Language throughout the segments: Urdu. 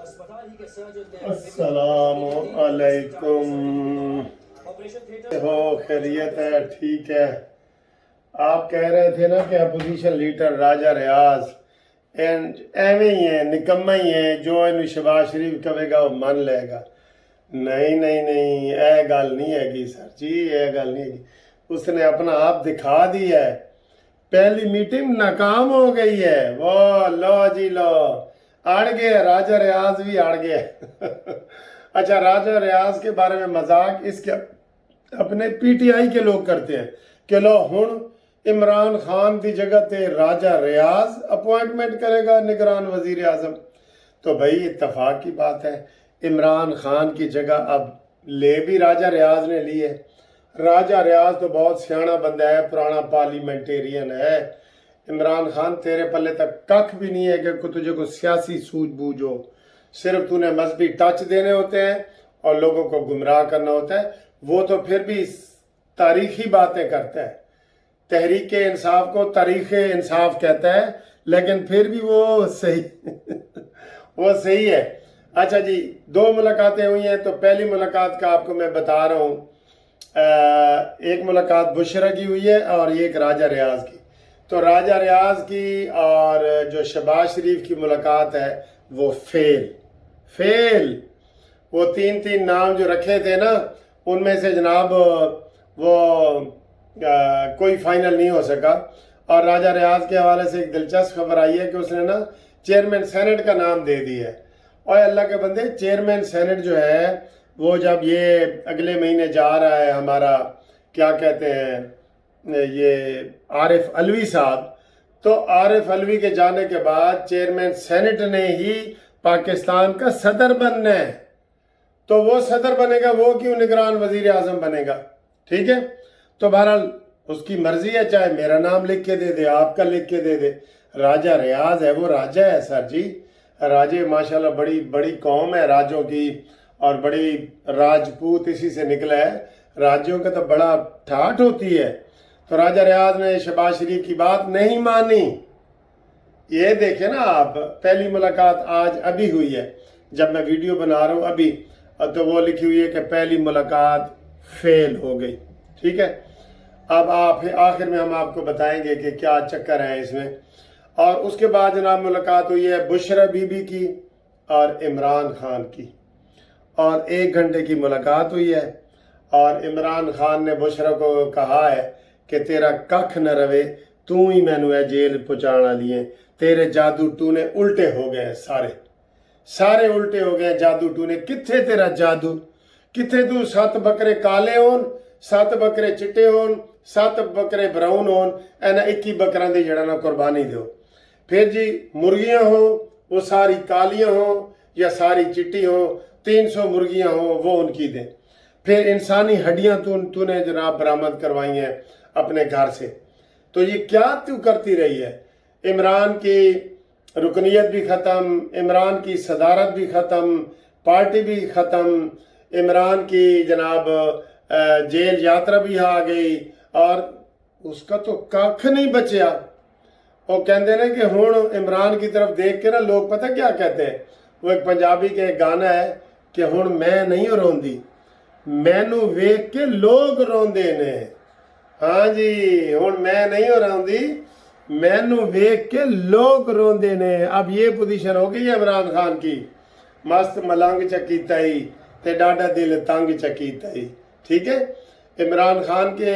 السلام علیکم، ہو خیریت ہے؟ ٹھیک ہے۔ آپ کہہ رہے تھے نا کہ اپوزیشن لیڈر راجہ ریاض ایویں ہی ہے، نکمہ ہی ہے، جو انہوں شہباز شریف کہے گا وہ مان لے گا۔ نہیں نہیں نہیں، اے گل نہیں ہے گی سر جی، اے گل نہیں ہے گی۔ اس نے اپنا آپ دکھا دیا ہے، پہلی میٹنگ ناکام ہو گئی ہے۔ وہ لو جی لو، اڑ گئے راجہ ریاض بھی اڑ گئے۔ اچھا، راجہ ریاض کے بارے میں مذاق اس کے اپنے پی ٹی آئی کے لوگ کرتے ہیں کہ لو ہن عمران خان کی جگہ تے راجہ ریاض اپوائنٹمنٹ کرے گا نگران وزیر اعظم۔ تو بھائی اتفاق کی بات ہے، عمران خان کی جگہ اب لے بھی راجہ ریاض نے لی ہے۔ راجہ ریاض تو بہت سیاںا بندہ ہے، پرانا پارلیمنٹیرین ہے۔ عمران خان تیرے پلے تک ککھ بھی نہیں ہے کہ تجھے کو سیاسی سوجھ بوجھ ہو، صرف تو نے مذہبی ٹچ دینے ہوتے ہیں اور لوگوں کو گمراہ کرنا ہوتا ہے۔ وہ تو پھر بھی تاریخی باتیں کرتا ہے، تحریک انصاف کو تاریخ انصاف کہتا ہے، لیکن پھر بھی وہ صحیح ہے۔ اچھا جی، دو ملاقاتیں ہوئی ہیں، تو پہلی ملاقات کا آپ کو میں بتا رہا ہوں، ایک ملاقات بشرا کی ہوئی ہے اور ایک راجہ ریاض کی۔ تو راجہ ریاض کی اور جو شہباز شریف کی ملاقات ہے وہ فیل، وہ تین نام جو رکھے تھے نا، ان میں سے جناب وہ کوئی فائنل نہیں ہو سکا۔ اور راجہ ریاض کے حوالے سے ایک دلچسپ خبر آئی ہے کہ اس نے نا چیئرمین سینٹ کا نام دے دی ہے۔ اور اللہ کے بندے، چیئرمین سینٹ جو ہے وہ جب یہ اگلے مہینے جا رہا ہے ہمارا کیا کہتے ہیں یہ عارف علوی صاحب، تو عارف علوی کے جانے کے بعد چیئرمین سینٹ نے ہی پاکستان کا صدر بننا ہے۔ تو وہ صدر بنے گا، وہ کیوں نگران وزیر اعظم بنے گا؟ ٹھیک ہے، تو بہرحال اس کی مرضی ہے، چاہے میرا نام لکھ کے دے دے، آپ کا لکھ کے دے دے۔ راجہ ریاض ہے وہ راجہ ہے سر جی، راجے ماشاءاللہ بڑی بڑی قوم ہے راجوں کی، اور بڑی راجپوت اسی سے نکلا ہے، راجوں کا تو بڑا ٹھاٹھ ہوتی ہے۔ تو راجہ ریاض نے شہباز شریف کی بات نہیں مانی۔ یہ دیکھیں نا آپ، پہلی ملاقات آج ابھی ہوئی ہے جب میں ویڈیو بنا رہا ہوں ابھی، تو وہ لکھی ہوئی ہے کہ پہلی ملاقات فیل ہو گئی۔ ٹھیک ہے، اب آخر میں ہم آپ کو بتائیں گے کہ کیا چکر ہے اس میں۔ اور اس کے بعد جناب ملاقات ہوئی ہے بشرا بی بی کی اور عمران خان کی، اور 1 گھنٹے کی ملاقات ہوئی ہے، اور عمران خان نے بشرا کو کہا ہے کہ تیرا ککھ نہ روے، تو ہی مینو ہے جیل پہنچانا لیے، تیرے جادو ٹونے الٹے ہو گئے، سارے الٹے ہو گئے جادو ٹونے۔ کتھے تیرا جادو؟ کتھے تو 7 بکرے کالے ہون، 7 بکرے چٹے ہون، 7 بکرے براؤن ہون، اینا 21 بکران دی جڑا نہ قربانی دیو۔ پھر جی مرغیاں ہوں، وہ ساری کالیاں ہوں یا ساری چٹی ہوں، 300 مرغیاں ہوں، وہ ان کی دیں۔ پھر انسانی ہڈیاں تو نے جناب برآمد کروائی ہیں اپنے گھر سے۔ تو یہ کیا تو کرتی رہی ہے؟ عمران کی رکنیت بھی ختم، عمران کی صدارت بھی ختم، پارٹی بھی ختم، عمران کی جناب جیل یاترا بھی آ گئی، اور اس کا تو ککھ نہیں بچیا۔ وہ کہندے نے کہ ہون عمران کی طرف دیکھ کے نا لوگ پتہ کیا کہتے ہیں، وہ ایک پنجابی کے ایک گانا ہے کہ ہون میں نہیں روندی، مینو ویکھ کے لوگ روندے نے۔ ہاں جی، ہون میں نہیں روندی، مینو ویکھ کے لوگ روندے نے۔ اب یہ پوزیشن ہو گئی ہے عمران خان کی، مست ملنگ چکیتا ہی تے ڈاڈا دل تنگ چکیتا ہی۔ ٹھیک ہے، عمران خان کے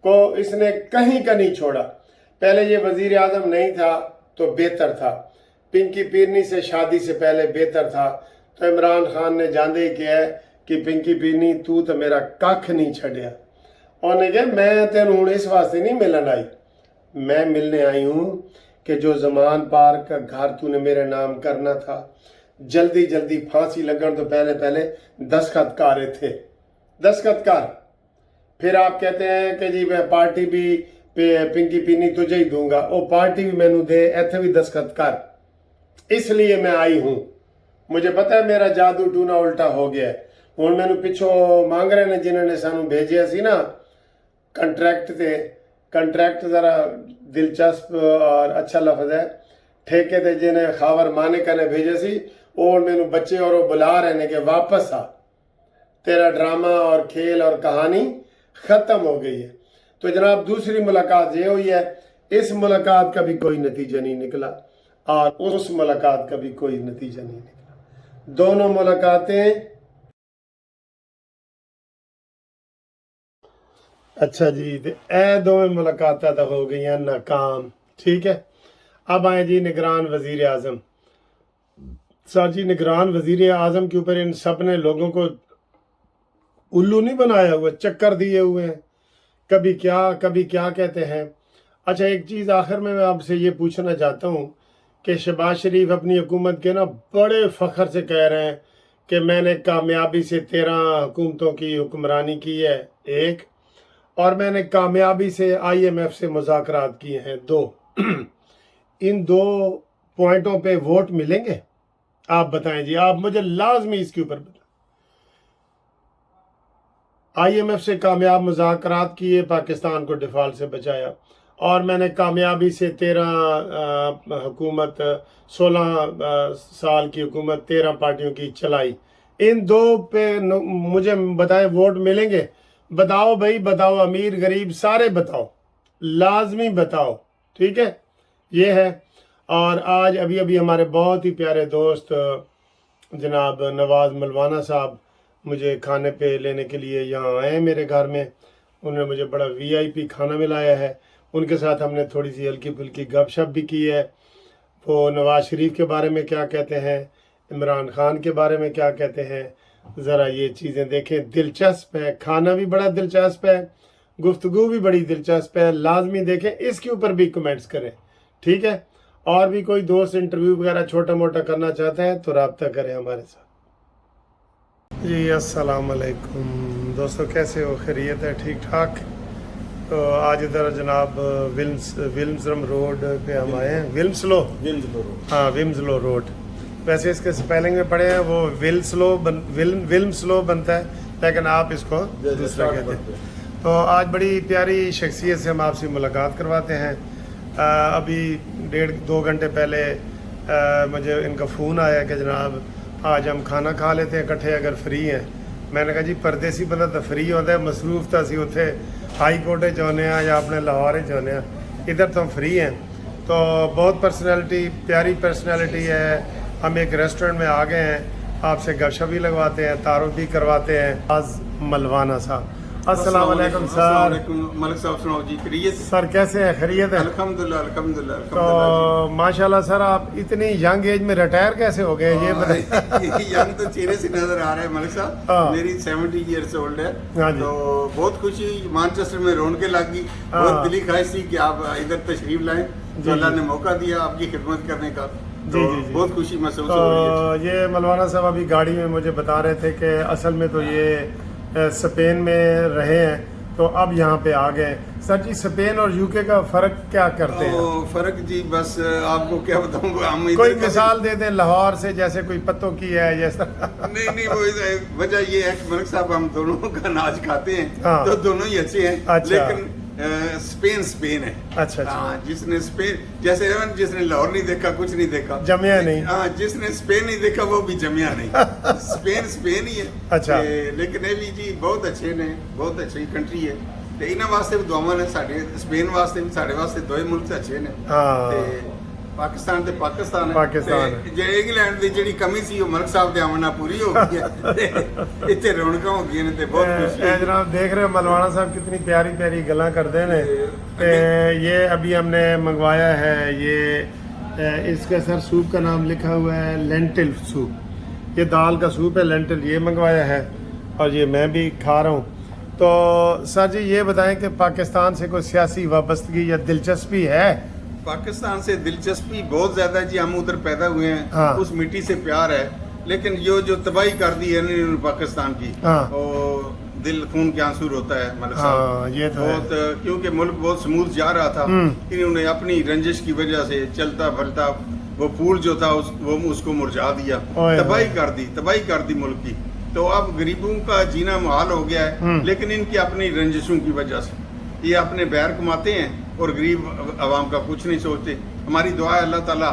کو اس نے کہیں کا نہیں چھوڑا۔ پہلے یہ وزیر اعظم نہیں تھا تو بہتر تھا، پنکی پیرنی سے شادی سے پہلے بہتر تھا، تو عمران خان نے جاندے کیا ہے کہ پنکی پیرنی تو میرا ککھ نہیں چھڑیا۔ انہوں نے کہا میں تینوں ہوں اس واسطے نہیں ملن آئی، میں ملنے آئی ہوں کہ جو زمان پارک کا گھر تو نے میرے نام کرنا تھا، جلدی پھانسی لگن تو پہلے دستخط کارے تھے، دستخط کار۔ پھر آپ کہتے ہیں کہ جی میں پارٹی بھی پنکی پینی تجھے ہی دوں گا، او پارٹی بھی میں نو دے، ایتھے بھی دستخط کر۔ اس لیے میں آئی ہوں، مجھے پتہ ہے میرا جادو ٹونا الٹا ہو گیا ہے۔ ہوں میں نو پچھو مانگ رہے ہیں جنہوں نے سانو بھیجیا سی نا کنٹریکٹ تے، کنٹریکٹ ذرا دلچسپ اور اچھا لفظ ہے، ٹھیکے تے جنہیں خاور مانے کنے بھیجے سی، اور مینو بچے اور وہ بلا رہے ہیں کہ واپس آ، تیرا ڈرامہ اور کھیل اور کہانی ختم ہو گئی ہے۔ تو جناب دوسری ملاقات یہ ہوئی ہے، اس ملاقات کا بھی کوئی نتیجہ نہیں نکلا اور اس ملاقات کا بھی کوئی نتیجہ نہیں نکلا۔ دونوں ملاقاتیں اچھا جی اے دونوں ملاقاتیں تو ہو گئی ہیں ناکام، ٹھیک ہے۔ اب آئیں جی نگران وزیر اعظم۔ سر جی نگران وزیر اعظم کے اوپر ان سب نے لوگوں کو الو نہیں بنایا ہوا، چکر دیے ہوئے ہیں، کبھی کیا کہتے ہیں۔ اچھا ایک چیز آخر میں آپ سے یہ پوچھنا چاہتا ہوں کہ شہباز شریف اپنی حکومت کے نا بڑے فخر سے کہہ رہے ہیں کہ میں نے کامیابی سے 13 حکومتوں کی حکمرانی کی ہے، ایک، اور میں نے کامیابی سے IMF سے مذاکرات کیے ہیں، 2۔ ان 2 پوائنٹوں پہ ووٹ ملیں گے؟ آپ بتائیں جی، آپ مجھے لازمی اس کے اوپر بتائیں۔ IMF سے کامیاب مذاکرات کیے، پاکستان کو ڈیفالٹ سے بچایا، اور میں نے کامیابی سے 16 سال کی حکومت 13 پارٹیوں کی چلائی۔ ان 2 پہ مجھے بتائیں ووٹ ملیں گے؟ بتاؤ بھائی بتاؤ، امیر غریب سارے بتاؤ، لازمی بتاؤ، ٹھیک ہے۔ یہ ہے۔ اور آج ابھی ہمارے بہت ہی پیارے دوست جناب نواز ملوانا صاحب مجھے کھانے پہ لینے کے لیے یہاں آئے ہیں میرے گھر میں، انہوں نے مجھے بڑا VIP کھانا ملایا ہے، ان کے ساتھ ہم نے تھوڑی سی ہلکی پھلکی گپ شپ بھی کی ہے۔ وہ نواز شریف کے بارے میں کیا کہتے ہیں، عمران خان کے بارے میں کیا کہتے ہیں، ذرا یہ چیزیں دیکھیں، دلچسپ ہے، کھانا بھی بڑا دلچسپ ہے، گفتگو بھی بڑی دلچسپ ہے، لازمی دیکھیں، اس کے اوپر بھی کمنٹس کریں، ٹھیک ہے۔ اور بھی کوئی دوست انٹرویو وغیرہ چھوٹا موٹا کرنا چاہتے ہیں تو رابطہ کریں ہمارے ساتھ۔ جی السلام علیکم دوستو، کیسے ہو؟ خیریت ہے؟ ٹھیک ٹھاک؟ تو آج ادھر جناب ولمزرم روڈ پہ ہم آئے ہیں، ولمسلو روڈ، ویسے اس کے سپیلنگ میں پڑھے ہیں وہ ولمسلو بنتا ہے، لیکن آپ اس کو دوسرا کہتے ہیں۔ تو آج بڑی پیاری شخصیت سے ہم آپ سے ملاقات کرواتے ہیں۔ ابھی 1.5-2 گھنٹے پہلے مجھے ان کا فون آیا کہ جناب آج ہم کھانا کھا لیتے ہیں اکٹھے اگر فری ہیں۔ میں نے کہا جی پردیسی بندہ تو فری ہوتا ہے، مصروف تھا سی اتنے ہائی کورٹ چاہنے ہیں یا اپنے لاہور چاہنے ہیں، ادھر تو ہم فری ہیں۔ تو بہت پرسنالٹی، پیاری پرسنالٹی ہے۔ ہم ایک ریسٹورنٹ میں آ گئے ہیں، آپ سے گپ شپ بھی لگواتے ہیں، تعارف بھی کرواتے ہیں۔ آز ملوانا صاحب، السلام علیکم سر۔ ملک صاحب سناؤ جی، خیریت سر کیسے ہیں؟ خیریت ہے؟ الحمدللہ۔ تو ماشاءاللہ سر آپ اتنی ینگ ایج میں ریٹائر کیسے ہو گئے یہ بتائیں؟ ینگ تو چہرے سے نظر آ رہا ہے ملک صاحب، میری 70 ایئرس اولڈ ہے، تو بہت خوشی، مانچسٹر میں رونقیں لگ گئی، بہت دلی خواہش تھی کہ آپ ادھر تشریف لائیں، تو اللہ نے موقع دیا آپ کی خدمت کرنے کا، بہت خوشی محسوس ہو رہی ہے۔ یہ ملوانا صاحب ابھی گاڑی میں مجھے بتا رہے تھے کہ اصل میں تو یہ اسپین میں رہے ہیں تو اب یہاں پہ آ گئے۔ سر جی اسپین اور UK کا فرق کیا کرتے ہیں؟ فرق جی بس آپ کو کیا بتاؤں گا، ہم کوئی مثال دے دیں لاہور سے، جیسے کوئی پتوں کی ہے جیسا۔ نہیں وہ وجہ یہ ہے کہ ملک صاحب ہم دونوں کا اناج کھاتے ہیں تو دونوں ہی اچھے ہیں، لیکن اسپین ہے۔ اچھا جس نے اسپین، جیسے جس نے لاہور نہیں دیکھا کچھ نہیں دیکھا، جمیا نہیں، جس نے اسپین نہیں دیکھا وہ بھی جمیا نہیں، اسپین ہی ہے۔ اچھا لیکن یہ بھی جی بہت اچھے نے، بہت اچھی کنٹری ہے، انہوں واسطے بھی دعاواں نے، ساڈے اسپین واسطے بھی، ساڈے واسطے دوئے ملک اچھے نے۔ پاکستان تے پاکستان ہے، جے انگلینڈ دی جڑی کمی سی وہ ملک صاحب دے آمنا پوری ہو گئی ہے، اتنے رونقاں ہو گئی نے تے بہت خوشی ہے۔ جناب دیکھ رہے ملوانا صاحب کتنی پیاری پیاری گلاں کرتے ہیں۔ یہ ابھی ہم نے منگوایا ہے، یہ اس کا سر سوپ کا نام لکھا ہوا ہے لینٹل سوپ، یہ دال کا سوپ ہے، لینٹل یہ منگوایا ہے، اور یہ میں بھی کھا رہا ہوں۔ تو سر جی یہ بتائیں کہ پاکستان سے کوئی سیاسی وابستگی یا دلچسپی ہے؟ پاکستان سے دلچسپی بہت زیادہ جی، ہم ادھر پیدا ہوئے ہیں، اس مٹی سے پیار ہے، لیکن یہ جو تباہی کر دی ہے پاکستان کی، دل خون کے آنسو ہوتا ہے ملک صاحب، یہ بہت، کیونکہ ملک بہت سموتھ جا رہا تھا، انہوں نے اپنی رنجش کی وجہ سے چلتا پھلتا وہ پھول جو تھا وہ اس کو مرجھا دیا، تباہی کر دی ملک کی۔ تو اب غریبوں کا جینا محال ہو گیا ہے، لیکن ان کی اپنی رنجشوں کی وجہ سے یہ اپنے بیر کماتے ہیں اور غریب عوام کا کچھ نہیں سوچتے۔ ہماری دعا ہے اللہ تعالیٰ